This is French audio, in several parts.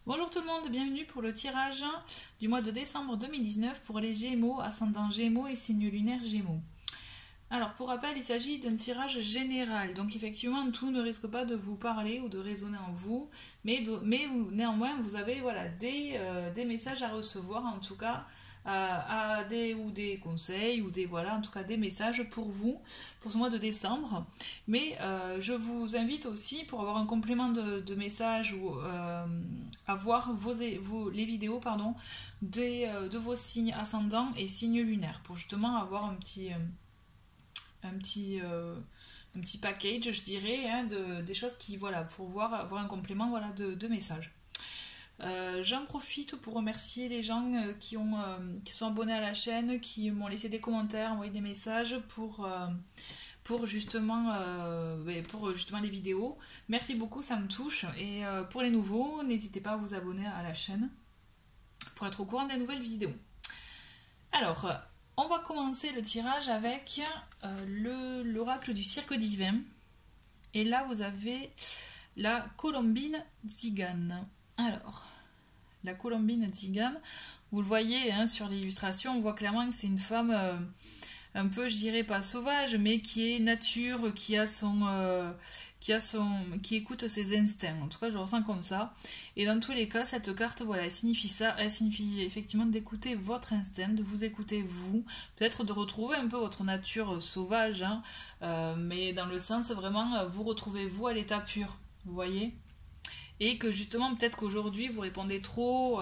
Bonjour tout le monde, bienvenue pour le tirage du mois de décembre 2019 pour les Gémeaux, ascendant Gémeaux et signe lunaire Gémeaux. Alors pour rappel, il s'agit d'un tirage général, donc effectivement tout ne risque pas de vous parler ou de résonner en vous, mais néanmoins vous avez voilà, des messages à recevoir en tout cas, ou des conseils ou des voilà en tout cas des messages pour vous pour ce mois de décembre. Mais je vous invite aussi pour avoir un complément de messages ou à voir les vidéos pardon, de vos signes ascendants et signes lunaires pour justement avoir un petit, euh, un petit package, je dirais, hein, des choses qui, voilà, pour avoir un complément voilà, de messages. J'en profite pour remercier les gens qui sont abonnés à la chaîne, qui m'ont laissé des commentaires, envoyé des messages pour justement les vidéos. Merci beaucoup, ça me touche. Et pour les nouveaux, n'hésitez pas à vous abonner à la chaîne pour être au courant des nouvelles vidéos. Alors, on va commencer le tirage avec l'oracle du cirque divin. Et là, vous avez la Colombine Tzigane. Alors, la Colombine Tzigane, vous le voyez hein, sur l'illustration, on voit clairement que c'est une femme un peu, je dirais pas sauvage, mais qui est nature, qui écoute ses instincts. En tout cas, je le ressens comme ça. Et dans tous les cas, cette carte, voilà, elle signifie ça. Elle signifie effectivement d'écouter votre instinct, de vous écouter vous, peut-être de retrouver un peu votre nature sauvage, hein, mais dans le sens vraiment, vous retrouvez vous à l'état pur. Vous voyez ? Et que justement, peut-être qu'aujourd'hui, vous répondez trop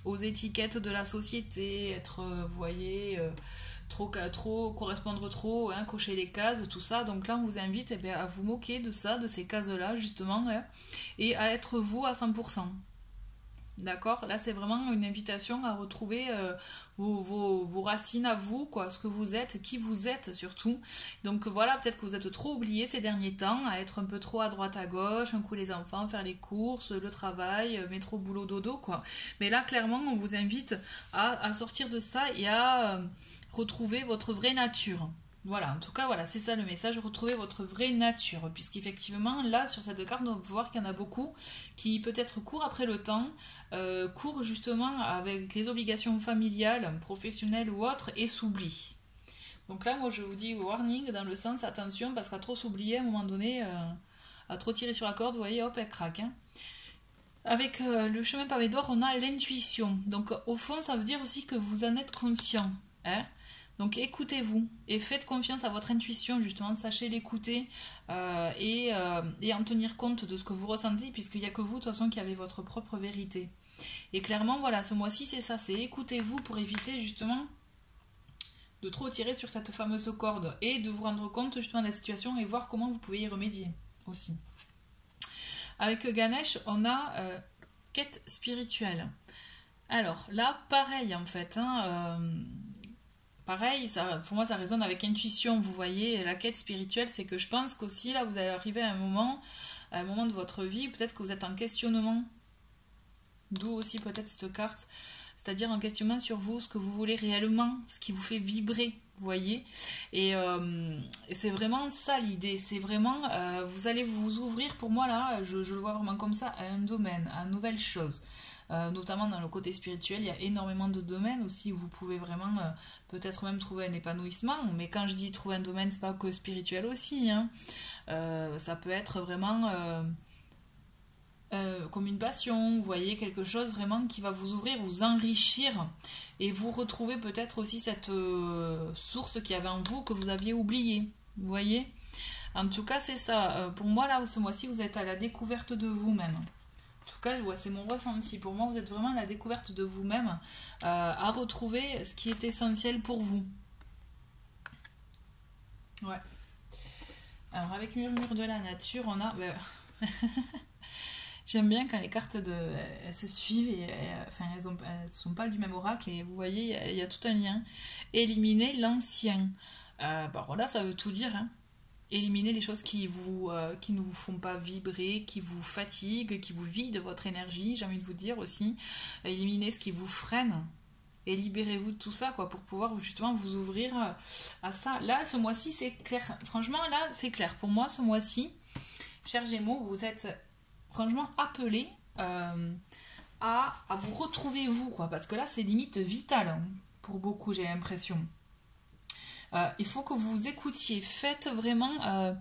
aux étiquettes de la société, être, vous voyez, trop correspondre trop, hein, cocher les cases, tout ça. Donc là, on vous invite à vous moquer de ça, de ces cases-là, justement, hein, et à être vous à 100%. D'accord? Là, c'est vraiment une invitation à retrouver vos racines à vous, quoi, ce que vous êtes, qui vous êtes surtout. Donc voilà, peut-être que vous êtes trop oublié ces derniers temps, à être un peu trop à droite à gauche, un coup les enfants, faire les courses, le travail, métro, boulot, dodo, quoi. Mais là, clairement, on vous invite à sortir de ça et à retrouver votre vraie nature. Voilà, en tout cas, voilà, c'est ça le message, retrouvez votre vraie nature, puisqu'effectivement, là, sur cette carte, on peut voir qu'il y en a beaucoup qui peut-être courent après le temps, courent justement avec les obligations familiales, professionnelles ou autres, et s'oublient. Donc là, moi, je vous dis warning, dans le sens, attention, parce qu'à trop s'oublier, à un moment donné, à trop tirer sur la corde, vous voyez, hop, elle craque. Hein. Avec le chemin pavé d'or, on a l'intuition. Donc, au fond, ça veut dire aussi que vous en êtes conscient. Hein. Donc écoutez-vous et faites confiance à votre intuition, justement, sachez l'écouter et en tenir compte de ce que vous ressentez, puisqu'il n'y a que vous, de toute façon, qui avez votre propre vérité. Et clairement, voilà, ce mois-ci, c'est ça, c'est écoutez-vous pour éviter, justement, de trop tirer sur cette fameuse corde et de vous rendre compte, justement, de la situation et voir comment vous pouvez y remédier aussi. Avec Ganesh, on a quête spirituelle. Alors là, pareil, en fait, hein, pareil, ça, pour moi, ça résonne avec intuition, vous voyez. La quête spirituelle, c'est que je pense qu'aussi, là, vous allez arriver à un moment de votre vie, peut-être que vous êtes en questionnement. D'où aussi peut-être cette carte. C'est-à-dire un questionnement sur vous, ce que vous voulez réellement, ce qui vous fait vibrer, vous voyez. Et c'est vraiment ça l'idée. C'est vraiment, vous allez vous ouvrir, pour moi, là, je le vois vraiment comme ça, à un domaine, à une nouvelle chose. Notamment dans le côté spirituel, il y a énormément de domaines aussi où vous pouvez vraiment peut-être même trouver un épanouissement. Mais quand je dis trouver un domaine, c'est pas que spirituel aussi. Hein. Ça peut être vraiment comme une passion, vous voyez, quelque chose vraiment qui va vous ouvrir, vous enrichir et vous retrouver peut-être aussi cette source qu'il y avait en vous que vous aviez oubliée. Vous voyez ? En tout cas, c'est ça. Pour moi, là, ce mois-ci, vous êtes à la découverte de vous-même. En tout cas, ouais, c'est mon ressenti. Pour moi, vous êtes vraiment à la découverte de vous-même, à retrouver ce qui est essentiel pour vous. Ouais. Alors, avec Murmure de la Nature, on a... J'aime bien quand les cartes elles se suivent et enfin, elles sont pas du même oracle et vous voyez, il y a tout un lien. Éliminer l'ancien. Bon, voilà, ça veut tout dire. Hein. Éliminer les choses qui ne vous font pas vibrer, qui vous fatiguent, qui vous vident votre énergie, j'ai envie de vous dire aussi. Éliminer ce qui vous freine et libérez-vous de tout ça, quoi, pour pouvoir justement vous ouvrir à ça. Là, ce mois-ci, c'est clair. Franchement, là, c'est clair. Pour moi, ce mois-ci, chers Gémeaux, vous êtes franchement appelés à vous retrouver vous, quoi. Parce que là, c'est limite vital hein, pour beaucoup, j'ai l'impression. Il faut que vous écoutiez. Faites vraiment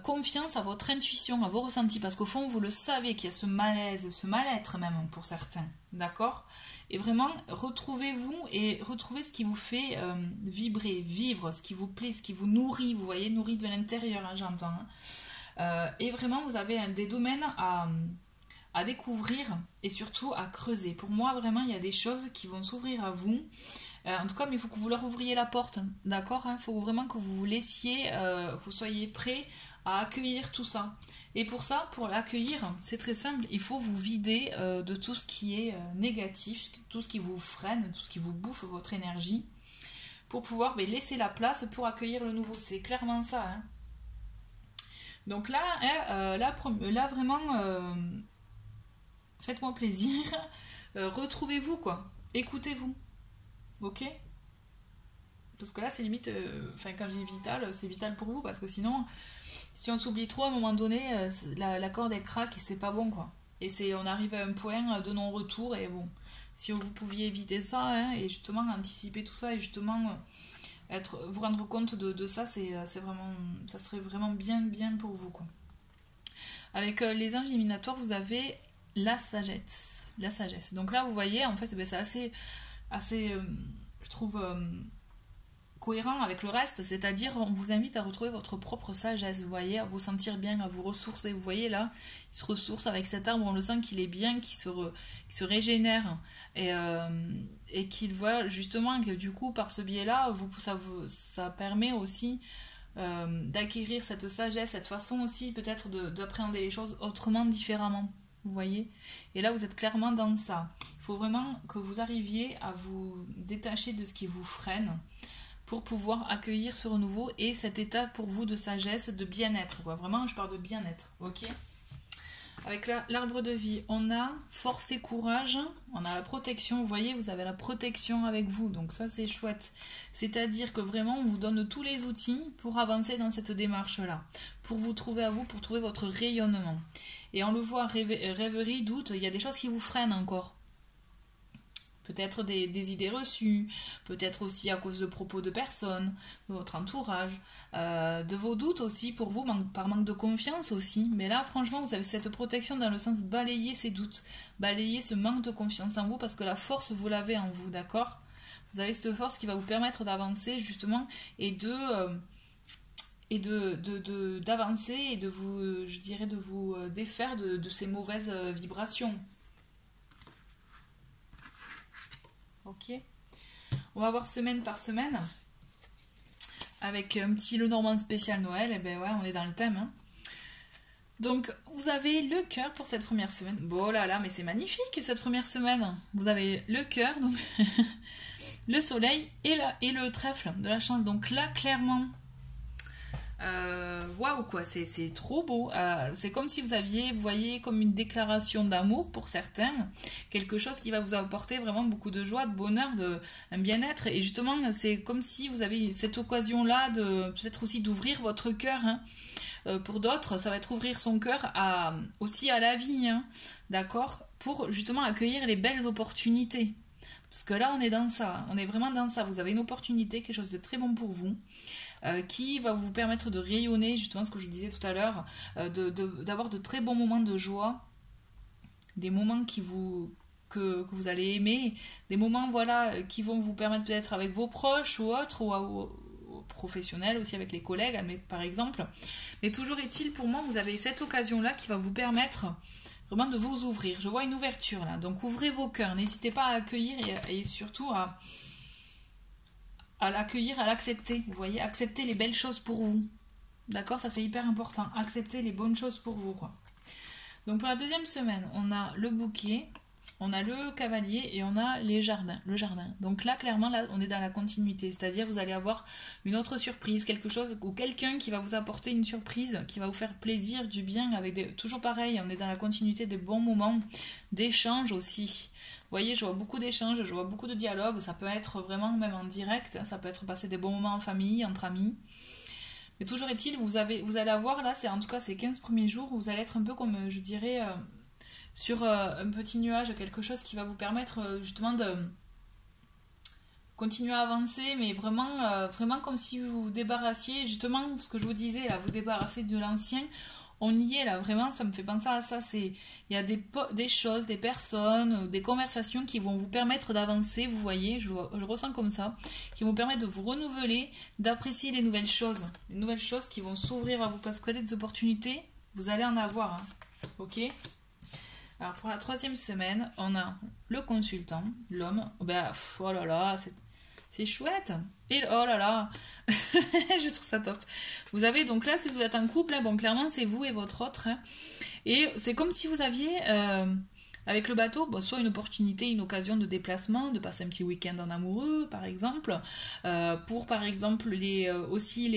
confiance à votre intuition, à vos ressentis. Parce qu'au fond, vous le savez qu'il y a ce malaise, ce mal-être même pour certains. D'accord? Et vraiment, retrouvez-vous et retrouvez ce qui vous fait vibrer, vivre, ce qui vous plaît, ce qui vous nourrit. Vous voyez, nourrit de l'intérieur, hein, j'entends. Hein. Et vraiment, vous avez des domaines à découvrir et surtout à creuser. Pour moi, vraiment, il y a des choses qui vont s'ouvrir à vous. En tout cas, mais il faut que vous leur ouvriez la porte, d'accord? Il faut vraiment que vous vous laissiez, vous soyez prêts à accueillir tout ça. Et pour ça, pour l'accueillir, c'est très simple, il faut vous vider de tout ce qui est négatif, tout ce qui vous freine, tout ce qui vous bouffe votre énergie, pour pouvoir laisser la place pour accueillir le nouveau. C'est clairement ça. Hein. Donc là, là vraiment, faites-moi plaisir, retrouvez-vous, quoi. Écoutez-vous. Ok? Parce que là, c'est limite... quand je dis vital, c'est vital pour vous, parce que sinon, si on s'oublie trop, à un moment donné, la corde, elle craque et c'est pas bon, quoi. Et on arrive à un point de non-retour, et bon, si vous pouviez éviter ça, hein, et justement anticiper tout ça, et justement vous rendre compte de ça, ça serait vraiment bien, bien pour vous, quoi. Avec les anges éliminatoires, vous avez la sagesse. La sagesse. Donc là, vous voyez, en fait, c'est assez je trouve, cohérent avec le reste, c'est-à-dire on vous invite à retrouver votre propre sagesse, vous voyez, à vous sentir bien, à vous ressourcer. Vous voyez là, il se ressource avec cet arbre, on le sent qu'il est bien, qu'il se régénère et qu'il voit justement que du coup, par ce biais-là, ça permet aussi d'acquérir cette sagesse, cette façon aussi peut-être d'appréhender les choses autrement, différemment. Vous voyez? Et là, vous êtes clairement dans ça. Il faut vraiment que vous arriviez à vous détacher de ce qui vous freine pour pouvoir accueillir ce renouveau et cet état pour vous de sagesse, de bien-être. Vraiment, je parle de bien-être. Ok? Avec l'arbre de vie, on a force et courage, on a la protection. Vous voyez, vous avez la protection avec vous. Donc ça, c'est chouette. C'est-à-dire que vraiment, on vous donne tous les outils pour avancer dans cette démarche-là. Pour vous trouver à vous, pour trouver votre rayonnement. Et on le voit, rêverie, doute, il y a des choses qui vous freinent encore. Peut-être des idées reçues, peut-être aussi à cause de propos de personnes, de votre entourage, de vos doutes aussi pour vous, par manque de confiance aussi. Mais là, franchement, vous avez cette protection dans le sens balayer ces doutes, balayer ce manque de confiance en vous parce que la force, vous l'avez en vous, d'accord? Vous avez cette force qui va vous permettre d'avancer justement et d'avancer et de vous, je dirais, de vous défaire de ces mauvaises vibrations. Ok. On va voir semaine par semaine avec un petit Lenormand spécial Noël. Et ben ouais, on est dans le thème. Hein. Donc, vous avez le cœur pour cette première semaine. Bon là là, mais c'est magnifique cette première semaine. Vous avez le cœur, donc le soleil et le trèfle de la chance. Donc là, clairement, waouh quoi, c'est trop beau. C'est comme si vous voyez, comme une déclaration d'amour pour certains, quelque chose qui va vous apporter vraiment beaucoup de joie, de bonheur, un bien-être. Et justement, c'est comme si vous avez cette occasion-là de peut-être aussi d'ouvrir votre cœur. Hein. Pour d'autres, ça va être ouvrir son cœur aussi à la vie, hein, d'accord, pour justement accueillir les belles opportunités. Parce que là, on est dans ça, on est vraiment dans ça. Vous avez une opportunité, quelque chose de très bon pour vous. Qui va vous permettre de rayonner, justement ce que je disais tout à l'heure, d'avoir de très bons moments de joie, des moments que vous allez aimer, des moments voilà, qui vont vous permettre peut-être avec vos proches ou autres, ou professionnels aussi avec les collègues, par exemple. Mais toujours est-il, pour moi, vous avez cette occasion-là qui va vous permettre vraiment de vous ouvrir. Je vois une ouverture là, donc ouvrez vos cœurs, n'hésitez pas à accueillir et surtout à l'accueillir, à l'accepter, vous voyez, accepter les belles choses pour vous. D'accord, ça c'est hyper important, accepter les bonnes choses pour vous, quoi. Donc pour la deuxième semaine, on a le bouquet, on a le cavalier et on a le jardin. Donc là, clairement, là, on est dans la continuité, c'est-à-dire vous allez avoir une autre surprise, quelque chose ou quelqu'un qui va vous apporter une surprise, qui va vous faire plaisir, du bien, toujours pareil, on est dans la continuité des bons moments, d'échanges aussi. Vous voyez, je vois beaucoup d'échanges, je vois beaucoup de dialogues, ça peut être vraiment même en direct, hein, ça peut être passer des bons moments en famille, entre amis. Mais toujours est-il, vous allez avoir là, en tout cas ces 15 premiers jours, vous allez être un peu comme, je dirais, sur un petit nuage, quelque chose qui va vous permettre justement de continuer à avancer, mais vraiment, vraiment comme si vous vous débarrassiez, justement, ce que je vous disais, là, vous débarrasser de l'ancien. On y est là, vraiment, ça me fait penser à ça. Il y a des choses, des personnes, des conversations qui vont vous permettre d'avancer, vous voyez, je ressens comme ça, qui vont permettre de vous renouveler, d'apprécier les nouvelles choses qui vont s'ouvrir à vous, parce que les opportunités, vous allez en avoir, hein. Ok. Alors pour la 3e semaine, on a le consultant, l'homme, ben, oh là là, c'est chouette. Et oh là là, je trouve ça top. Vous avez donc là, si vous êtes en couple, là, bon, clairement, c'est vous et votre autre. Hein. Et c'est comme si vous aviez, avec le bateau, bon, soit une opportunité, une occasion de déplacement, de passer un petit week-end en amoureux, par exemple. Pour, par exemple, aussi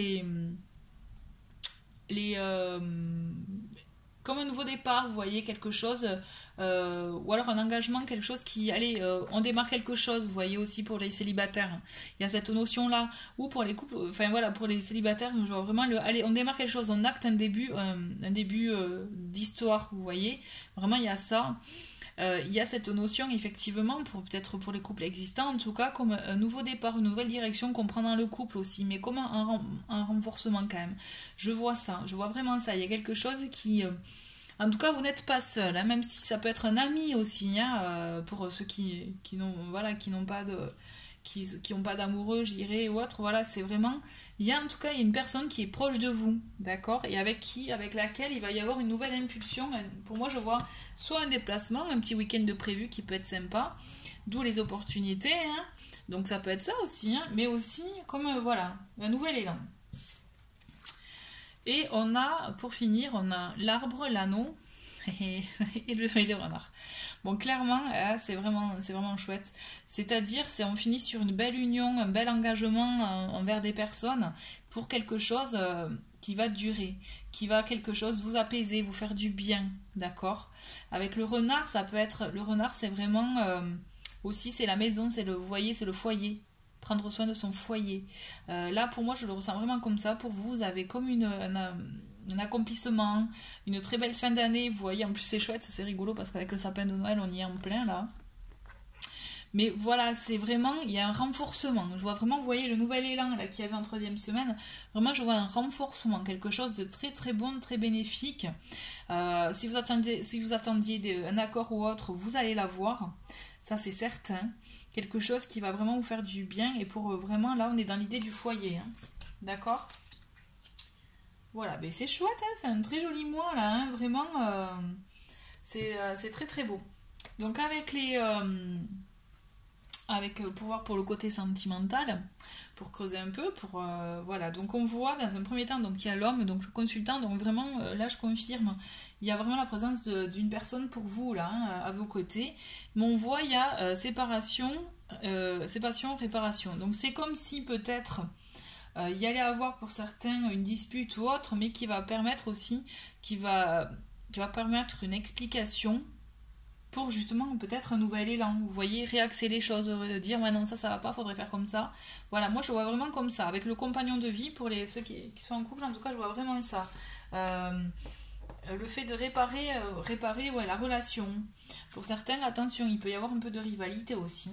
les comme un nouveau départ, vous voyez, quelque chose, ou alors un engagement, quelque chose qui, allez, on démarre quelque chose, vous voyez aussi pour les célibataires, il y a cette notion-là, ou pour les couples, enfin voilà, pour les célibataires, je vois vraiment, allez, on démarre quelque chose, on acte un début d'histoire, vous voyez, vraiment il y a ça. Il y a cette notion effectivement, peut-être pour les couples existants, en tout cas comme un nouveau départ, une nouvelle direction qu'on prend dans le couple aussi, mais comme un renforcement quand même. Je vois ça, je vois vraiment ça. Il y a quelque chose qui... en tout cas, vous n'êtes pas seul, hein, même si ça peut être un ami aussi, hein, pour ceux qui n'ont pas de... qui n'ont pas d'amoureux, je dirais, ou autre, voilà, c'est vraiment... Il y a en tout cas une personne qui est proche de vous, d'accord, et avec laquelle il va y avoir une nouvelle impulsion. Pour moi, je vois soit un déplacement, un petit week-end de prévu qui peut être sympa, d'où les opportunités, hein. Donc ça peut être ça aussi, hein, mais aussi comme, voilà, un nouvel élan. Et on a, pour finir, on a l'arbre, l'anneau et le renard. Bon, clairement, c'est vraiment chouette. C'est-à-dire, on finit sur une belle union, un bel engagement envers des personnes pour quelque chose qui va durer, qui va quelque chose vous apaiser, vous faire du bien, d'accord? Avec le renard, ça peut être... Le renard, c'est vraiment... aussi, c'est la maison, vous voyez, c'est le foyer. Prendre soin de son foyer. Là, pour moi, je le ressens vraiment comme ça. Pour vous, vous avez comme un accomplissement, une très belle fin d'année. Vous voyez, en plus, c'est chouette, c'est rigolo parce qu'avec le sapin de Noël, on y est en plein là. Mais voilà, c'est vraiment, il y a un renforcement. Je vois vraiment, vous voyez, le nouvel élan là qu'il y avait en 3e semaine. Vraiment, je vois un renforcement, quelque chose de très très bon, très bénéfique. Si vous attendiez un accord ou autre, vous allez l'avoir. Ça, c'est certain. Quelque chose qui va vraiment vous faire du bien. Et pour vraiment, là, on est dans l'idée du foyer. Hein. D'accord ? Voilà, mais c'est chouette, hein, c'est un très joli mois, là. Hein, vraiment, c'est très très beau. Donc, pour voir pour le côté sentimental, pour creuser un peu, voilà. Donc, on voit dans un premier temps, donc il y a l'homme, donc le consultant. Donc, vraiment, là, je confirme, il y a vraiment la présence d'une personne pour vous, là, hein, à vos côtés. Mais on voit, il y a séparation, réparation. Donc, c'est comme si peut-être il y allait avoir pour certains une dispute ou autre, mais qui va permettre aussi, qui va permettre une explication pour justement peut-être un nouvel élan. Vous voyez, réaxer les choses, dire ouais, non, ça va pas, faudrait faire comme ça. Voilà, moi je vois vraiment comme ça. Avec le compagnon de vie, pour ceux qui sont en couple, en tout cas, je vois vraiment ça. Le fait de réparer ouais, la relation. Pour certains, attention, il peut y avoir un peu de rivalité aussi.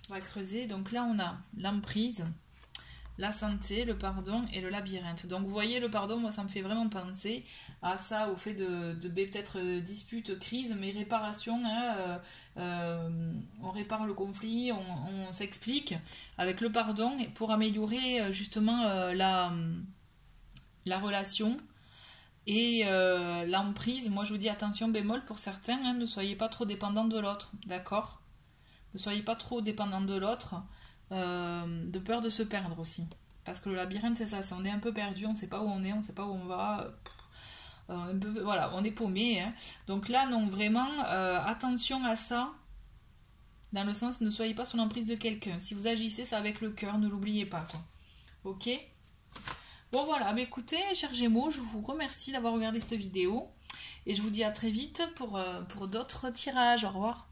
On va creuser. Donc là, on a l'emprise, la santé, le pardon et le labyrinthe. Donc vous voyez, le pardon, moi ça me fait vraiment penser à ça, au fait de peut-être dispute, crise, mais réparation, hein, on répare le conflit, on s'explique avec le pardon pour améliorer justement la relation. Et l'emprise, moi je vous dis attention bémol pour certains, hein, ne soyez pas trop dépendant de l'autre, d'accord ? Ne soyez pas trop dépendant de l'autre, de peur de se perdre aussi. Parce que le labyrinthe, c'est ça, on est un peu perdu, on ne sait pas où on est, on ne sait pas où on va. Voilà, on est paumé. Hein. Donc là, non, vraiment, attention à ça. Dans le sens, ne soyez pas sous l'emprise de quelqu'un. Si vous agissez, c'est avec le cœur, ne l'oubliez pas. Quoi. Ok ? Bon voilà, mais écoutez, chers Gémeaux, je vous remercie d'avoir regardé cette vidéo. Et je vous dis à très vite pour d'autres tirages. Au revoir.